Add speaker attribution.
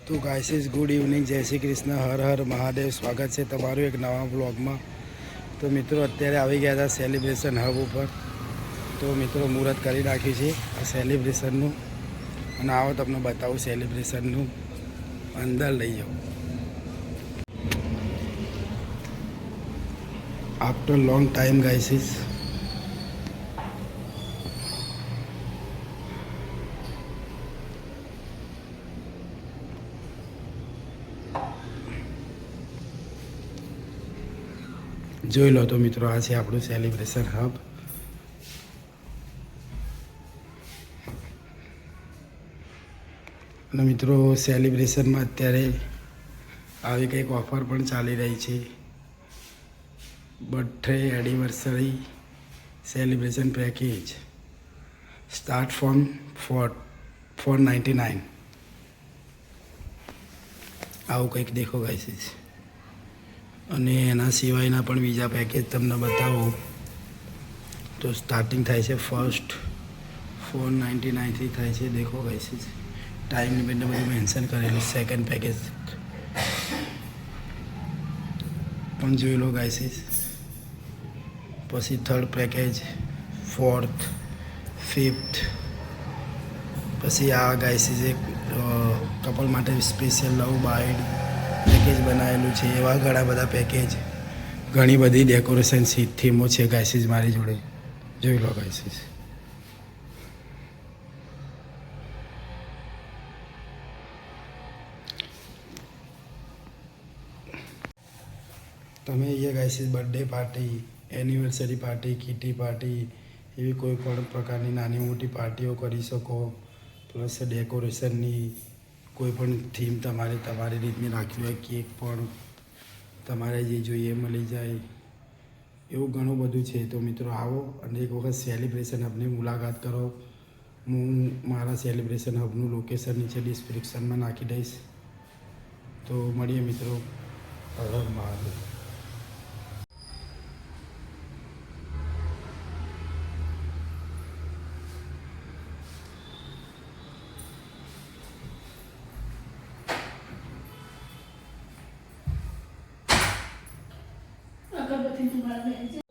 Speaker 1: તો ગાઈસીસ good evening, જય શ્રી કૃષ્ણ, હર હર મહાદેવ. સ્વાગત છે તમારું એક નવા બ્લોગમાં. તો મિત્રો અત્યારે આવી ગયા હતા સેલિબ્રેશન હબ ઉપર. તો મિત્રો મુહૂર્ત કરી નાખ્યું છે આ સેલિબ્રેશનનું, અને આવો તમને બતાવું સેલિબ્રેશનનું. અંદર લઈ જાઓ. આફ્ટર લોંગ ટાઈમ ગાઈસીસ જોઈ લો. તો મિત્રો આ છે આપણું સેલિબ્રેશન હબ. અને મિત્રો સેલિબ્રેશનમાં અત્યારે આવી કંઈક ઓફર પણ ચાલી રહી છે. Birthday anniversary celebration package start from 499. આવું કંઈક દેખો ગાઈસીસ. અને એના સિવાયના પણ બીજા પેકેજ તમને બતાવું તો સ્ટાર્ટિંગ થાય છે ફર્સ્ટ 499થી થાય છે. દેખો ગાઈસીસ, ટાઈમ લિમિટને બધું મેન્શન કરેલું. સેકન્ડ પેકેજ પણ જોઈ લો ગાઈસીસ. પછી થર્ડ પેકેજ, ફોર્થ, ફિફ્થ. પછી આ ગાઈસીસ એક કપલ માટે સ્પેશિયલ લવ બાઇડ પેકેજ બનાવેલું છે. એવા ઘણા બધા પેકેજ, ઘણી બધી ડેકોરેશન થીમો છે ગાઈસીસ મારી જોડે. જોઈ લો ગાઈસીસ. તમે અહીંયા ગાઈસીસ birthday party, anniversary party, kitty party, એવી કોઈ પણ પ્રકારની નાની મોટી પાર્ટીઓ કરી શકો. પ્લસ ડેકોરેશનની કોઈ પણ થીમ તમારે તમારી રીતની રાખવી હોય, કેક પણ તમારે જે જોઈએ મળી જાય, એવું ઘણું બધું છે. તો મિત્રો આવો અને એક વખત સેલિબ્રેશન હબની મુલાકાત કરો. હું મારા સેલિબ્રેશન હબનું લોકેશન નીચે ડિસ્ક્રિપ્શનમાં નાખી દઈશ. તો મળીએ મિત્રો. હર હર મહાદેવ.
Speaker 2: અગરબત્તી